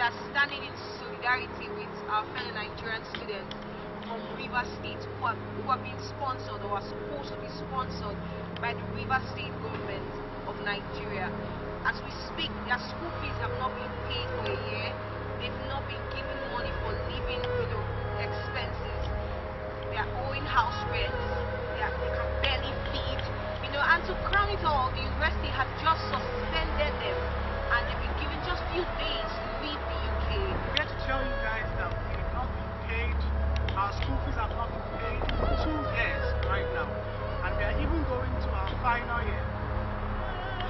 are standing in solidarity with our fellow Nigerian students from River State who are being sponsored or are supposed to be sponsored by the River State government of Nigeria. As we speak, their school fees have not been paid for a year. They've not been given money for living, expenses. They are owing house rents. They can barely feed. And to crown it all, the university has just suspended them, and they've been given just few days to leave the UK. I'm here to tell you guys that we have not been paid. Our school fees have not been paid for 2 years right now, and we are even going to our final year.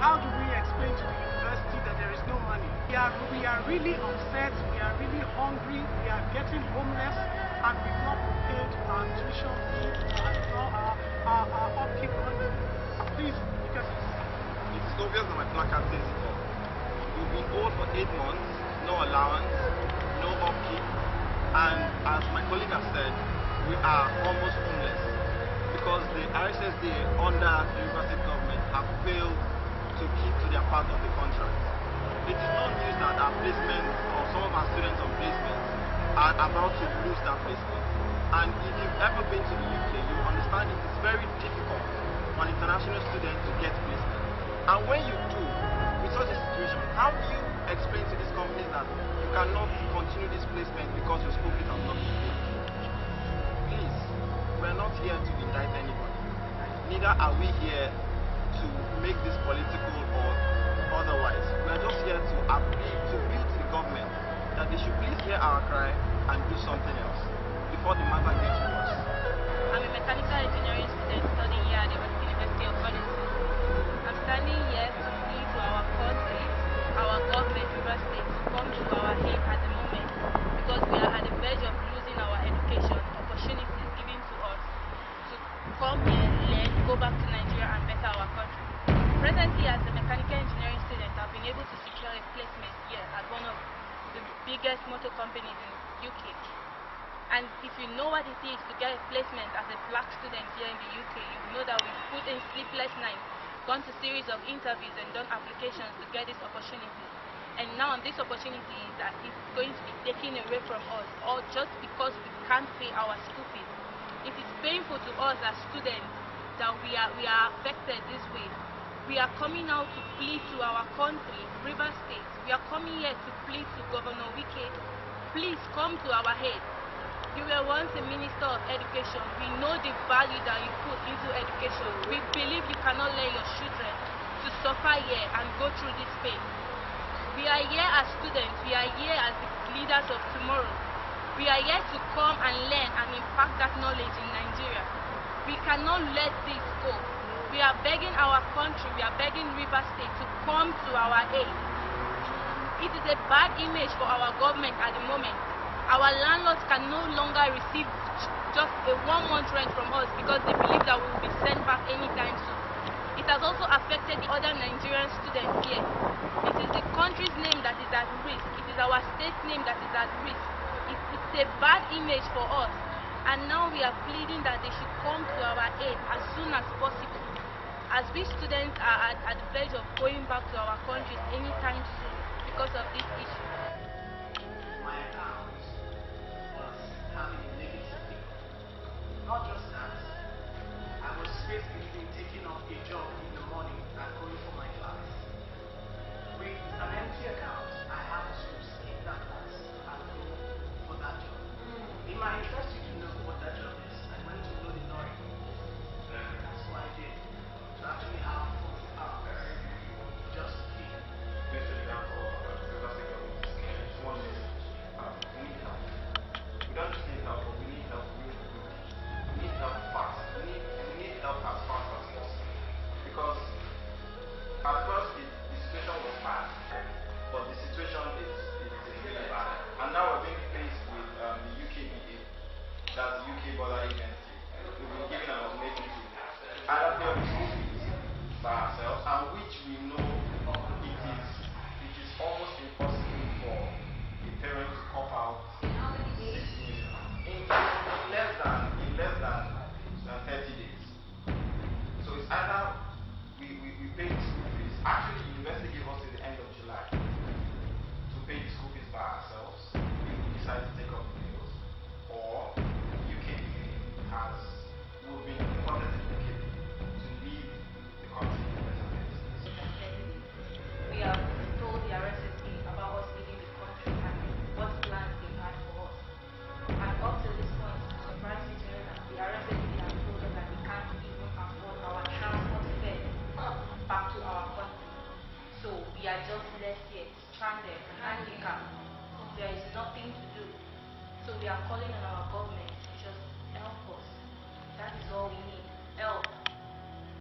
How do we explain to the university that there is no money? We are really upset, we are really hungry, we are getting homeless, and we've not been paid our tuition fee, our upkeep money. Please, because it is obvious that my placard says it all. We've been owed for 8 months, no allowance, no upkeep, and as my colleague has said, we are almost homeless because the RSSDA under the River State government have failed to keep to their part of the contract. It is not news that our placements or some of our students on placements are about to lose that placement. And if you've ever been to the UK, you understand it is very difficult for an international student to get placement. And when you do, with such a situation, how do you explain to these companies that you cannot continue this placement because your school fees have not been paid? Please, we are not here to indict anybody. Neither are we here to make this political or otherwise. We are just here to appeal to the government that they should please hear our cry and do something else before the matter gets worse. I'm a mechanical engineering student studying here at the University of College. I'm standing here to plead to our country, our government, River State, to come to our aid at the moment because we are at the verge of losing our education opportunities given to us to come here, learn, go back to Nigeria and better our country. Presently, as a mechanical engineering student, I've been able to secure a placement here at one of the biggest motor companies in UK. And if you know what it is to get a placement as a black student here in the UK, you know that we've put in sleepless nights, gone to series of interviews and done applications to get this opportunity. And now this opportunity is that it's going to be taken away from us, all just because we can't pay our school fees. It is painful to us as students that we are affected this way. We are coming out to plead to our country, River State. We are coming here to plead to Governor Wike. Please come to our aid. You were once a Minister of Education. We know the value that you put into education. We believe you cannot let your children to suffer here and go through this pain. We are here as students. We are here as the leaders of tomorrow. We are here to come and learn and impact that knowledge in Nigeria. We cannot let this go. We are begging our country, we are begging River State to come to our aid. It is a bad image for our government at the moment. Our landlords can no longer receive just a 1 month rent from us because they believe that we will be sent back anytime soon. It has also affected the other Nigerian students here. It is the country's name that is at risk. It is our state's name that is at risk. It's a bad image for us. And now we are pleading that they should come to our aid as soon as possible. As we students are at the verge of going back to our countries anytime soon because of this issue. My account was having a negative income. Not just that, I was faced between taking up a job in the morning and going for my class. With an empty account, I had to skip that class and go for that job. It might interest you to know what that job is. I went to load a lorry. That's what I did. To actually have 40 pounds just to feed. Mr. Example, River State government is scared. Just one minute. We need help. We don't just need help, but we need help really quickly. We need help fast. We need help as fast as possible. Because are just left here, stranded, handicapped. There is nothing to do. So we are calling on our government to just help us. That is all we need. Help.